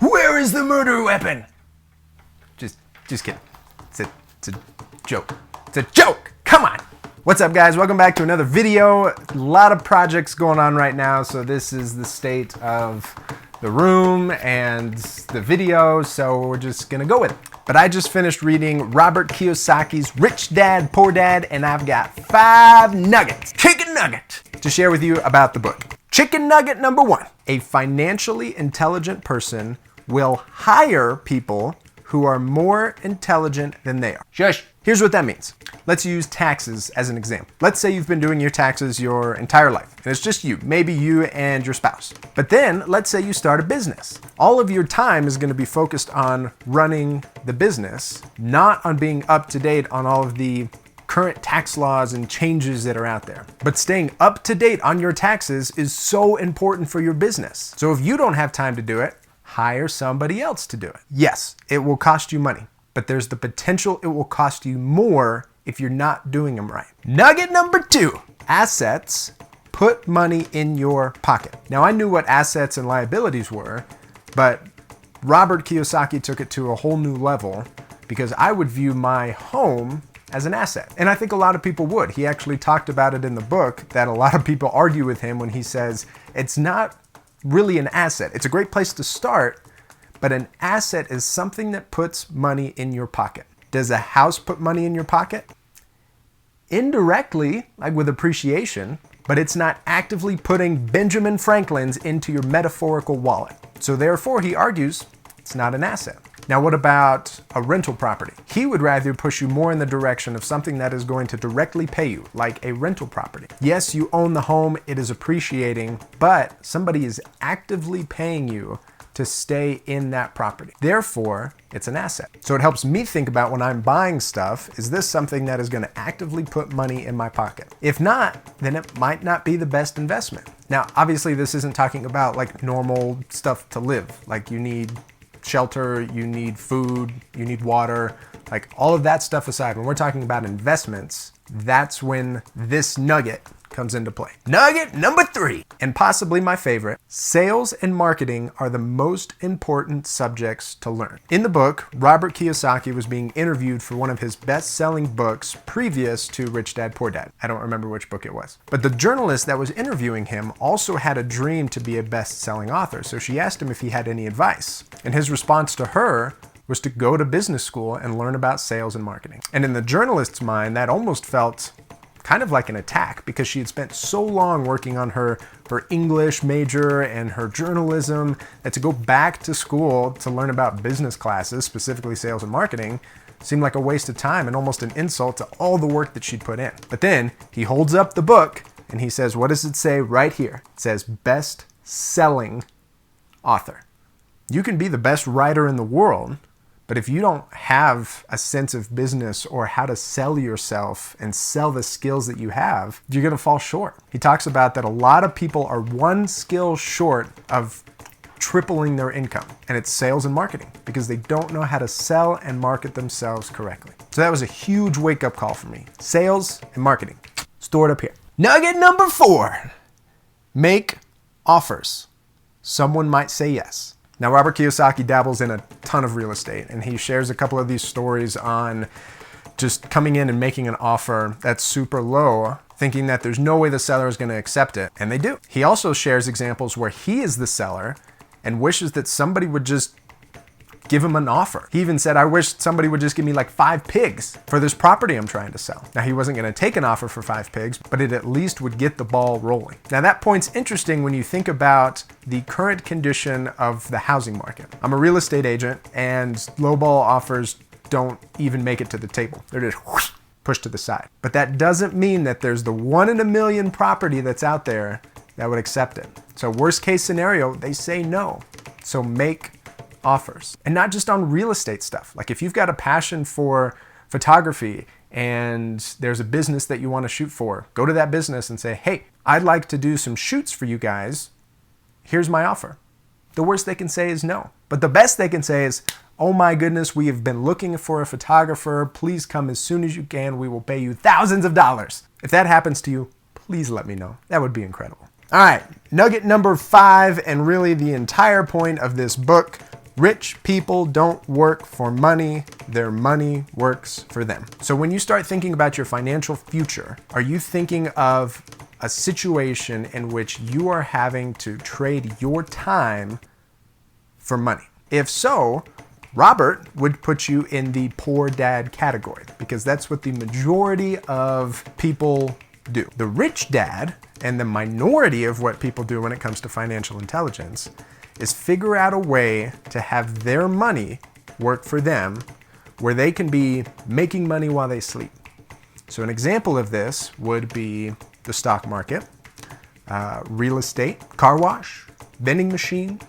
Where is the murder weapon? Just kidding. It's a joke. It's a joke. Come on. What's up, guys? Welcome back to another video. A lot of projects going on right now, so this is the state of the room and the video, so we're just gonna go with it. But I just finished reading Robert Kiyosaki's Rich Dad, Poor Dad, and I've got 5 nuggets, chicken nugget, to share with you about the book. Chicken nugget number 1. A financially intelligent person will hire people who are more intelligent than they are. Shush. Here's what that means. Let's use taxes as an example. Let's say you've been doing your taxes your entire life, and it's just you, maybe you and your spouse. But then let's say you start a business. All of your time is going to be focused on running the business, not on being up to date on all of the current tax laws and changes that are out there. But staying up to date on your taxes is so important for your business. So if you don't have time to do it, hire somebody else to do it. Yes, it will cost you money, but there's the potential it will cost you more if you're not doing them right. Nugget number 2, assets put money in your pocket. Now, I knew what assets and liabilities were, but Robert Kiyosaki took it to a whole new level because I would view my home as an asset. And I think a lot of people would. He actually talked about it in the book that a lot of people argue with him when he says it's not really an asset. It's a great place to start, but an asset is something that puts money in your pocket. Does a house put money in your pocket? Indirectly, like with appreciation, but it's not actively putting Benjamin Franklin's into your metaphorical wallet. So therefore, he argues it's not an asset. Now, what about a rental property? He would rather push you more in the direction of something that is going to directly pay you, like a rental property. Yes, you own the home, it is appreciating, but somebody is actively paying you to stay in that property. Therefore, it's an asset. So it helps me think about when I'm buying stuff, is this something that is going to actively put money in my pocket? If not, then it might not be the best investment. Now, obviously, this isn't talking about like normal stuff to live, like you need shelter, you need food, you need water, like all of that stuff aside, when we're talking about investments, that's when this nugget comes into play. Nugget number 3, and possibly my favorite, sales and marketing are the most important subjects to learn. In the book, Robert Kiyosaki was being interviewed for one of his best-selling books previous to Rich Dad, Poor Dad. I don't remember which book it was. But the journalist that was interviewing him also had a dream to be a best-selling author, so she asked him if he had any advice. And his response to her was to go to business school and learn about sales and marketing. And in the journalist's mind, that almost felt kind of like an attack because she had spent so long working on her English major and her journalism that to go back to school to learn about business classes, specifically sales and marketing, seemed like a waste of time and almost an insult to all the work that she'd put in. But then he holds up the book and he says, what does it say right here? It says best-selling author. You can be the best writer in the world, but if you don't have a sense of business or how to sell yourself and sell the skills that you have, you're going to fall short. He talks about that a lot of people are one skill short of tripling their income, and it's sales and marketing because they don't know how to sell and market themselves correctly. So that was a huge wake-up call for me. Sales and marketing. Store it up here. Nugget number 4. Make offers. Someone might say yes. Now, Robert Kiyosaki dabbles in a ton of real estate, and he shares a couple of these stories on just coming in and making an offer that's super low, thinking that there's no way the seller is going to accept it, and they do. He also shares examples where he is the seller and wishes that somebody would just give him an offer. He even said, I wish somebody would just give me like 5 pigs for this property I'm trying to sell. Now, he wasn't going to take an offer for 5 pigs, but it at least would get the ball rolling. Now, that point's interesting when you think about the current condition of the housing market. I'm a real estate agent, and lowball offers don't even make it to the table. They're just whoosh, pushed to the side. But that doesn't mean that there's the 1 in a million property that's out there that would accept it. So worst case scenario, they say no. So make offers. And not just on real estate stuff. Like if you've got a passion for photography and there's a business that you want to shoot for, go to that business and say, hey, I'd like to do some shoots for you guys. Here's my offer. The worst they can say is no. But the best they can say is, oh my goodness, we have been looking for a photographer. Please come as soon as you can. We will pay you thousands of dollars. If that happens to you, please let me know. That would be incredible. All right, nugget number 5, and really the entire point of this book, Rich people don't work for money, their money works for them. So when you start thinking about your financial future, are you thinking of a situation in which you are having to trade your time for money? If so, Robert would put you in the poor dad category because that's what the majority of people do. The rich dad, and the minority of what people do when it comes to financial intelligence, is figure out a way to have their money work for them where they can be making money while they sleep. So an example of this would be the stock market, real estate, car wash, vending machine,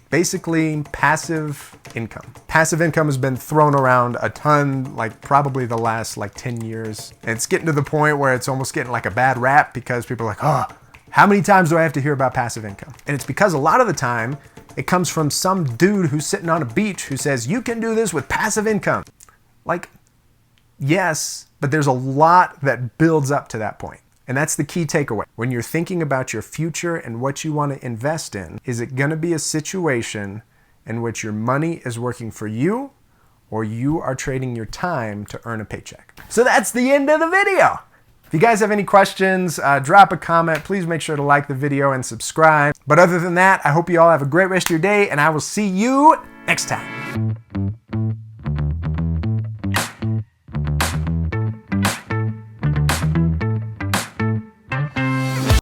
basically passive income. Passive income has been thrown around a ton, like probably the last 10 years. And it's getting to the point where it's almost getting like a bad rap because people are like, oh, how many times do I have to hear about passive income? And it's because a lot of the time it comes from some dude who's sitting on a beach who says, you can do this with passive income. Like, yes, but there's a lot that builds up to that point. And that's the key takeaway. When you're thinking about your future and what you want to invest in, is it going to be a situation in which your money is working for you or you are trading your time to earn a paycheck? So that's the end of the video. If you guys have any questions, drop a comment. Please make sure to like the video and subscribe. But other than that, I hope you all have a great rest of your day, and I will see you next time.